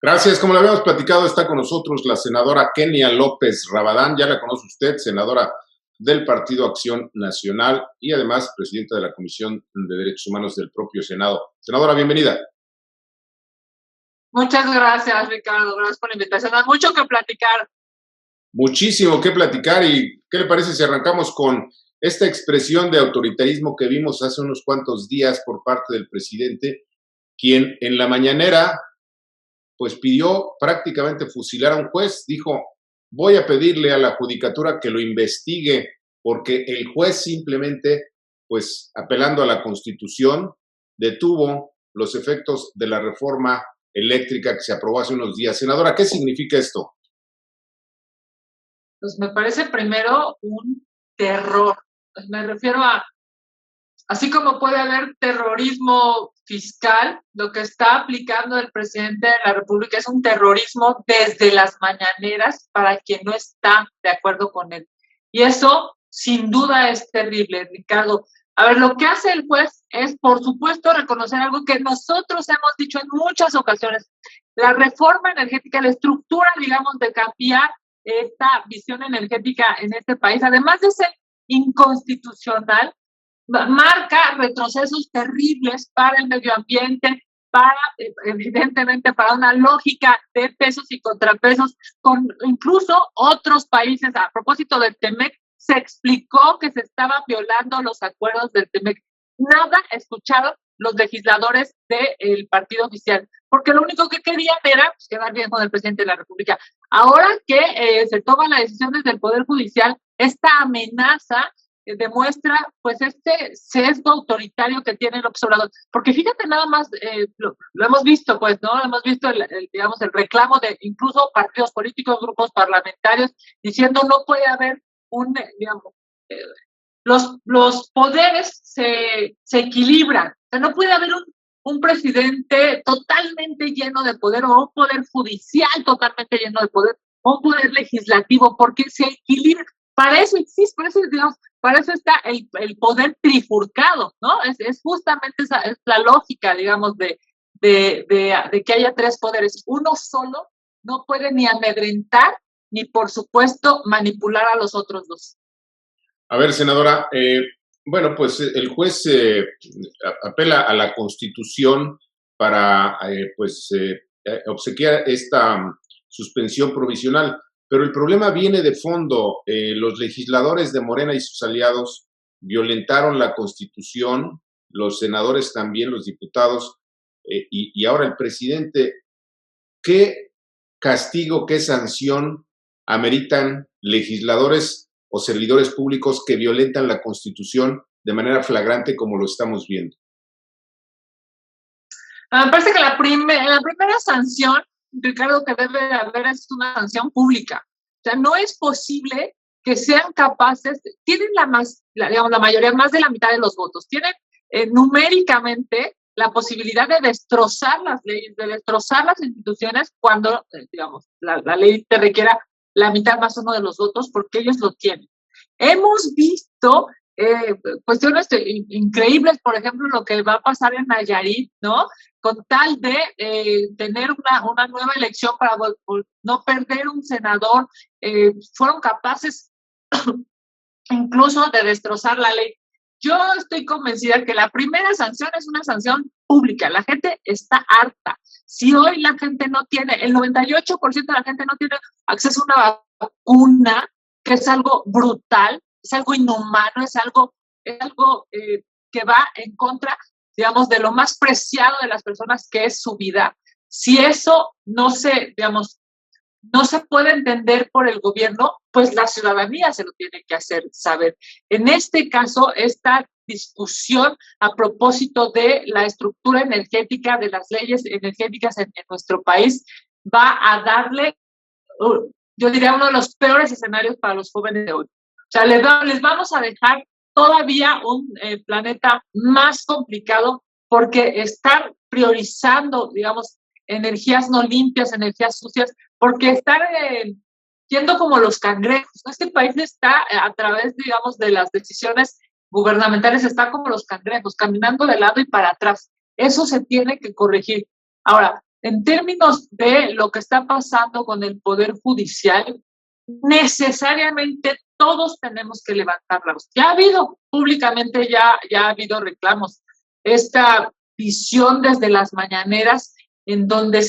Gracias. Como le habíamos platicado, está con nosotros la senadora Kenia López Rabadán. Ya la conoce usted, senadora del Partido Acción Nacional y además presidenta de la Comisión de Derechos Humanos del propio Senado. Senadora, bienvenida. Muchas gracias, Ricardo. Gracias por la invitación. Hay mucho que platicar. Muchísimo que platicar. ¿Y qué le parece si arrancamos con esta expresión de autoritarismo que vimos hace unos cuantos días por parte del presidente, quien en la mañanera pues pidió prácticamente fusilar a un juez? Dijo: voy a pedirle a la judicatura que lo investigue, porque el juez simplemente, pues apelando a la Constitución, detuvo los efectos de la reforma eléctrica que se aprobó hace unos días. Senadora, ¿qué significa esto? Pues me parece primero un terror. Pues me refiero a, así como puede haber terrorismo fiscal, lo que está aplicando el presidente de la República es un terrorismo desde las mañaneras para quien no está de acuerdo con él. Y eso, sin duda, es terrible, Ricardo. A ver, lo que hace el juez es, por supuesto, reconocer algo que nosotros hemos dicho en muchas ocasiones. La reforma energética, la estructura, digamos, de cambiar esta visión energética en este país, además de ser inconstitucional, marca retrocesos terribles para el medio ambiente, para, evidentemente, para una lógica de pesos y contrapesos con incluso otros países. A propósito del TEMEC, se explicó que se estaban violando los acuerdos del TEMEC. Nada escucharon los legisladores del partido oficial, porque lo único que querían era pues, quedar bien con el presidente de la República. Ahora que se toman las decisiones del Poder Judicial, esta amenaza demuestra pues este sesgo autoritario que tiene el observador, porque fíjate nada más, lo hemos visto pues, ¿no? Hemos visto digamos, el reclamo de incluso partidos políticos, grupos parlamentarios, diciendo no puede haber un, digamos, los poderes se equilibran, o sea, no puede haber un presidente totalmente lleno de poder o un poder judicial totalmente lleno de poder o un poder legislativo, porque se equilibra. Para eso existe, por eso, digamos, para eso está el poder trifurcado, ¿no? Es justamente esa es la lógica, digamos, de que haya tres poderes. Uno solo no puede ni amedrentar ni, por supuesto, manipular a los otros dos. A ver, senadora, bueno, pues el juez apela a la Constitución para obsequiar esta suspensión provisional, pero el problema viene de fondo. Los legisladores de Morena y sus aliados violentaron la Constitución, los senadores también, los diputados, y ahora el presidente. ¿Qué castigo, qué sanción ameritan legisladores o servidores públicos que violentan la Constitución de manera flagrante como lo estamos viendo? Me parece que la primera sanción, Ricardo, que debe haber es una sanción pública. O sea, no es posible que sean capaces, tienen digamos, la mayoría, más de la mitad de los votos, tienen numéricamente la posibilidad de destrozar las leyes, de destrozar las instituciones cuando, digamos, la ley te requiera la mitad más uno de los votos, porque ellos lo tienen. Hemos visto cuestiones increíbles, por ejemplo, lo que va a pasar en Nayarit, ¿no? Con tal de tener una nueva elección para no perder un senador, fueron capaces incluso de destrozar la ley. Yo estoy convencida que la primera sanción es una sanción pública. La gente está harta. Si hoy la gente no tiene, el 98% de la gente no tiene acceso a una vacuna, que es algo brutal, es algo inhumano, es algo que va en contra, digamos, de lo más preciado de las personas, que es su vida. Si eso no se, digamos, no se puede entender por el gobierno, pues la ciudadanía se lo tiene que hacer saber. En este caso, esta discusión a propósito de la estructura energética, de las leyes energéticas en nuestro país, va a darle, yo diría, uno de los peores escenarios para los jóvenes de hoy. O sea, les vamos a dejar todavía un planeta más complicado, porque estar priorizando, digamos, energías no limpias, energías sucias, porque estar yendo como los cangrejos. Este país está, a través, digamos, de las decisiones gubernamentales, está como los cangrejos, caminando de lado y para atrás. Eso se tiene que corregir. Ahora, en términos de lo que está pasando con el Poder Judicial, necesariamente todos tenemos que levantar la voz. Ya ha habido públicamente, ya ha habido reclamos. Esta visión desde las mañaneras en donde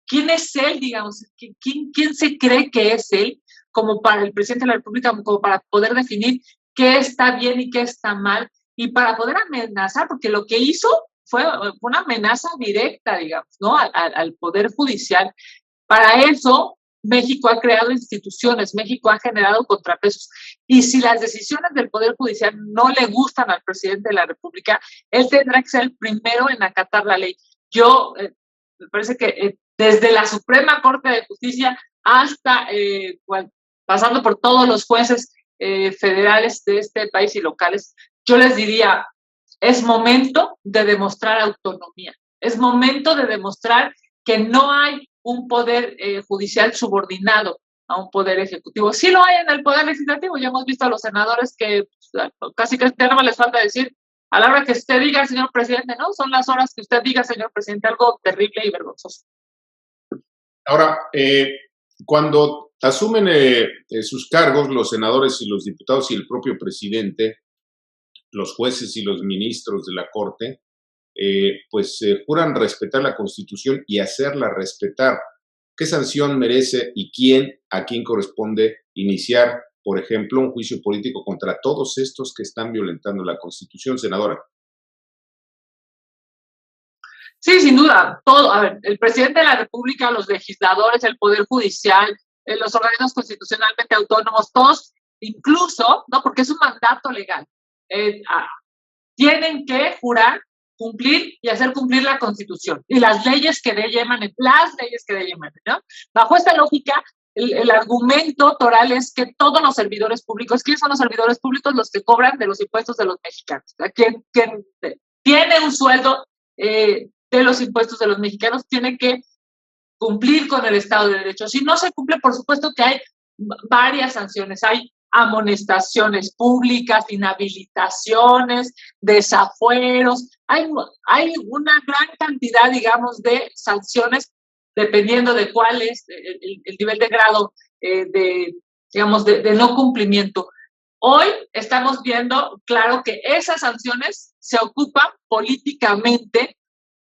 ¿quién es él, digamos? ¿Quién se cree que es él como para el presidente de la República, como para poder definir qué está bien y qué está mal y para poder amenazar? Porque lo que hizo fue una amenaza directa, digamos, ¿no? Al Poder Judicial. Para eso, México ha creado instituciones, México ha generado contrapesos. Y si las decisiones del Poder Judicial no le gustan al presidente de la República, él tendrá que ser el primero en acatar la ley. Yo, me parece que desde la Suprema Corte de Justicia hasta, pasando por todos los jueces federales de este país y locales, yo les diría, es momento de demostrar autonomía, es momento de demostrar que no hay un poder judicial subordinado a un poder ejecutivo. Sí lo hay en el poder legislativo, ya hemos visto a los senadores que casi que ya no les falta decir, a la hora que usted diga, señor presidente, no, son las horas que usted diga, señor presidente, algo terrible y vergonzoso. Ahora, cuando asumen sus cargos los senadores y los diputados y el propio presidente, los jueces y los ministros de la Corte, pues juran respetar la Constitución y hacerla respetar. ¿Qué sanción merece y a quién corresponde iniciar, por ejemplo, un juicio político contra todos estos que están violentando la Constitución, senadora? Sí, sin duda. Todo, a ver, el presidente de la República, los legisladores, el Poder Judicial, los organismos constitucionalmente autónomos, todos, incluso, ¿no? Porque es un mandato legal, tienen que jurar, cumplir y hacer cumplir la Constitución y las leyes que de ella emanen, ¿no? Bajo esta lógica, el argumento toral es que todos los servidores públicos, ¿quiénes son los servidores públicos? Los que cobran de los impuestos de los mexicanos. Quien tiene un sueldo de los impuestos de los mexicanos tiene que cumplir con el Estado de Derecho. Si no se cumple, por supuesto que hay varias sanciones. Hay amonestaciones públicas, inhabilitaciones, desafueros. Hay una gran cantidad, digamos, de sanciones dependiendo de cuál es el nivel de grado de no cumplimiento. Hoy estamos viendo, claro, que esas sanciones se ocupan políticamente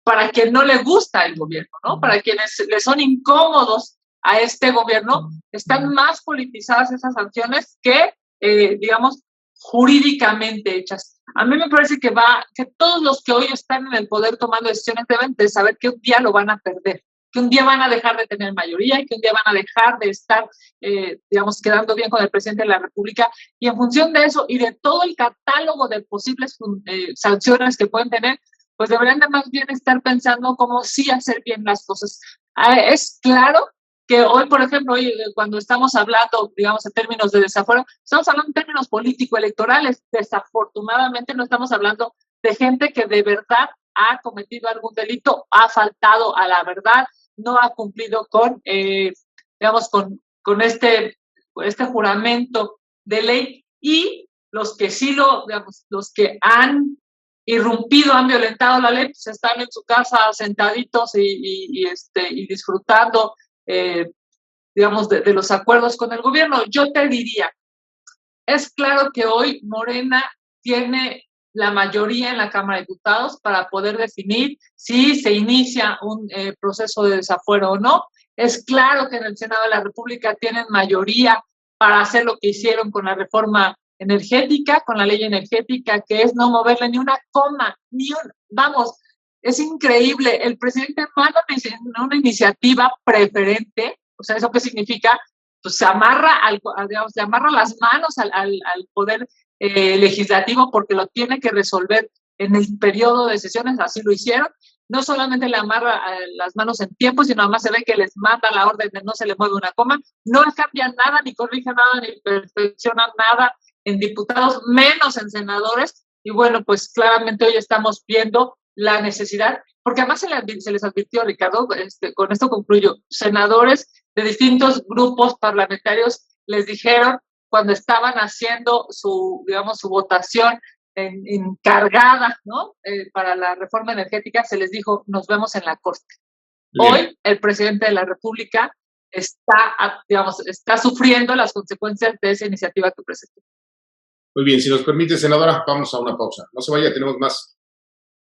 para quien no le gusta el gobierno, ¿no? Para quienes le son incómodos a este gobierno, están más politizadas esas sanciones que, digamos, jurídicamente hechas. A mí me parece que todos los que hoy están en el poder tomando decisiones deben de saber que un día lo van a perder, que un día van a dejar de tener mayoría y que un día van a dejar de estar, digamos, quedando bien con el presidente de la República. Y en función de eso y de todo el catálogo de posibles sanciones que pueden tener, pues deberían de más bien estar pensando cómo sí hacer bien las cosas. Es claro que hoy, por ejemplo, cuando estamos hablando, digamos, en términos de desafuero, estamos hablando en términos político-electorales. Desafortunadamente no estamos hablando de gente que de verdad ha cometido algún delito, ha faltado a la verdad, no ha cumplido con, digamos, con este juramento de ley, y los que sí digamos, los que han irrumpido, han violentado la ley, pues están en su casa sentaditos y disfrutando, digamos, de los acuerdos con el gobierno. Yo te diría, es claro que hoy Morena tiene la mayoría en la Cámara de Diputados para poder definir si se inicia un proceso de desafuero o no. Es claro que en el Senado de la República tienen mayoría para hacer lo que hicieron con la reforma energética, con la ley energética, que es no moverle ni una coma, vamos, es increíble. El presidente manda una iniciativa preferente, o sea, ¿eso qué significa? Pues se amarra, digamos, se amarra las manos al poder legislativo porque lo tiene que resolver en el periodo de sesiones, así lo hicieron. No solamente le amarra las manos en tiempo, sino además se ve que les manda la orden de no se le mueve una coma, no cambian nada, ni corrigen nada, ni perfeccionan nada en diputados, menos en senadores. Y bueno, pues claramente hoy estamos viendo la necesidad, porque además se les advirtió, Ricardo, con esto concluyo, senadores de distintos grupos parlamentarios les dijeron cuando estaban haciendo digamos, su votación encargada, ¿no? Para la reforma energética, se les dijo, nos vemos en la Corte. Hoy el presidente de la República está sufriendo las consecuencias de esa iniciativa que presentó. Muy bien, si nos permite, senadora, vamos a una pausa. No se vaya, tenemos más.